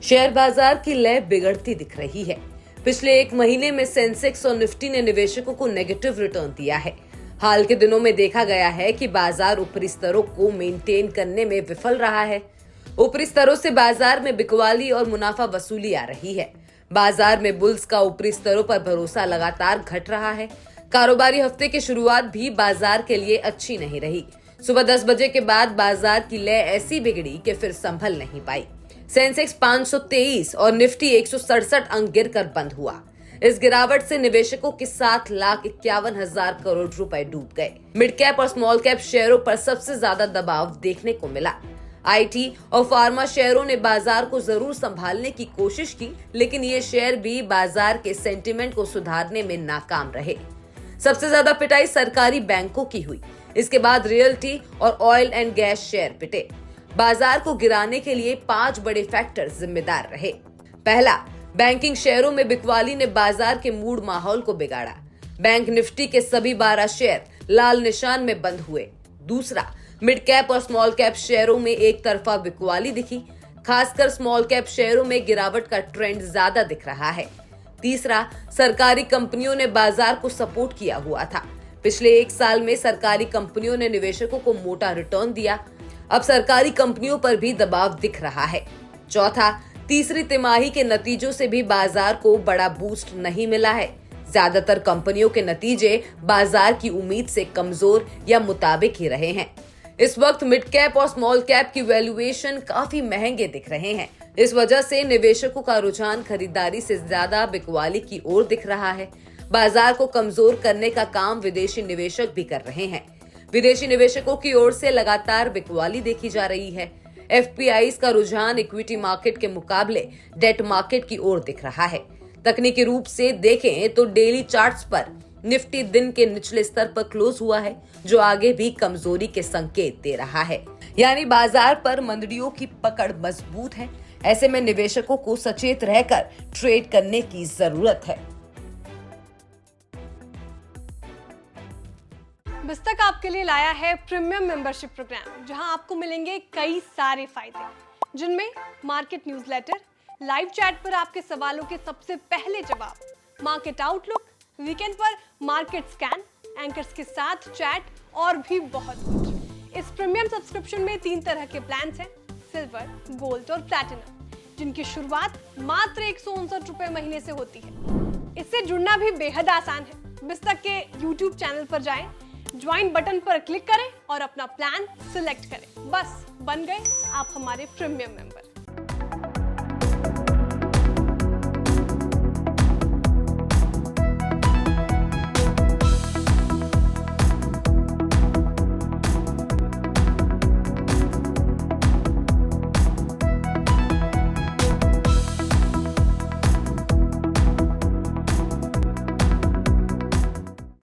Share बाजार की लय बिगड़ती दिख रही है। पिछले एक महीने में सेंसेक्स और निफ्टी ने निवेशकों को नेगेटिव रिटर्न दिया है। हाल के दिनों में देखा गया है कि बाजार ऊपरी स्तरों को मेंटेन करने में विफल रहा है। ऊपरी स्तरों से बाजार में बिकवाली और मुनाफा वसूली आ रही है। बाजार में बुल्स का ऊपरी स्तरों पर भरोसा लगातार घट रहा है। कारोबारी हफ्ते की शुरुआत भी बाजार के लिए अच्छी नहीं रही। सुबह 10 बजे के बाद बाजार की लय ऐसी बिगड़ी कि फिर संभल नहीं पाई। सेंसेक्स 523 और निफ्टी 167 अंक गिरकर बंद हुआ। इस गिरावट से निवेशकों के 7,51,000 करोड़ रुपए डूब गए। मिड कैप और स्मॉल कैप शेयरों पर सबसे ज्यादा दबाव देखने को मिला। आईटी और फार्मा शेयरों ने बाजार को जरूर संभालने की कोशिश की, लेकिन ये शेयर भी बाजार के सेंटीमेंट को सुधारने में नाकाम रहे। सबसे ज्यादा पिटाई सरकारी बैंकों की हुई। इसके बाद रियल्टी और ऑयल एंड गैस शेयर पिटे। बाजार को गिराने के लिए 5 बड़े फैक्टर जिम्मेदार रहे। पहला, बैंकिंग शेयरों में बिकवाली ने बाजार के मूड माहौल को बिगाड़ा। बैंक निफ्टी के सभी 12 शेयर लाल निशान में बंद हुए। दूसरा, मिड कैप और स्मॉल कैप शेयरों में एक तरफा बिकवाली दिखी। खासकर स्मॉल कैप शेयरों में गिरावट का ट्रेंड ज्यादा दिख रहा है। तीसरा, सरकारी कंपनियों ने बाजार को सपोर्ट किया हुआ था। पिछले एक साल में सरकारी कंपनियों ने निवेशकों को मोटा रिटर्न दिया। अब सरकारी कंपनियों पर भी दबाव दिख रहा है। चौथा, तीसरी तिमाही के नतीजों से भी बाजार को बड़ा बूस्ट नहीं मिला है। ज्यादातर कंपनियों के नतीजे बाजार की उम्मीद से कमजोर या मुताबिक ही रहे हैं। इस वक्त मिड कैप और स्मॉल कैप की वैल्यूएशन काफी महंगे दिख रहे हैं। इस वजह से निवेशकों का रुझान खरीदारी से ज्यादा बिकवाली की ओर दिख रहा है। बाजार को कमजोर करने का काम विदेशी निवेशक भी कर रहे हैं। विदेशी निवेशकों की ओर से लगातार बिकवाली देखी जा रही है। एफपीआईज का रुझान इक्विटी मार्केट के मुकाबले डेट मार्केट की ओर दिख रहा है। तकनीकी रूप से देखें तो डेली चार्ट्स पर निफ्टी दिन के निचले स्तर पर क्लोज हुआ है, जो आगे भी कमजोरी के संकेत दे रहा है। यानी बाजार पर मंदियों की पकड़ मजबूत है। ऐसे में निवेशकों को सचेत रहकर ट्रेड करने की जरूरत है। बिस्तक आपके लिए लाया है प्रीमियम मेंबरशिप प्रोग्राम, जहां आपको मिलेंगे कई सारे फायदे, जिनमें मार्केट न्यूज़लेटर, लाइव चैट पर आपके सवालों के सबसे पहले जवाब, मार्केट आउटलुक, वीकेंड पर मार्केट स्कैन, एंकर्स के साथ चैट और भी बहुत कुछ। इस प्रीमियम सब्सक्रिप्शन में 3 तरह के प्लान्स हैं, सिल्वर, गोल्ड और प्लैटिनम, जिनकी शुरुआत मात्र 159 रुपए महीने से होती है। इससे जुड़ना भी बेहद आसान है। बिस्तक के YouTube चैनल पर जाएं, ज्वाइन बटन पर क्लिक करें और अपना प्लान सिलेक्ट करें। बस बन गए आप हमारे प्रीमियम मेंबर।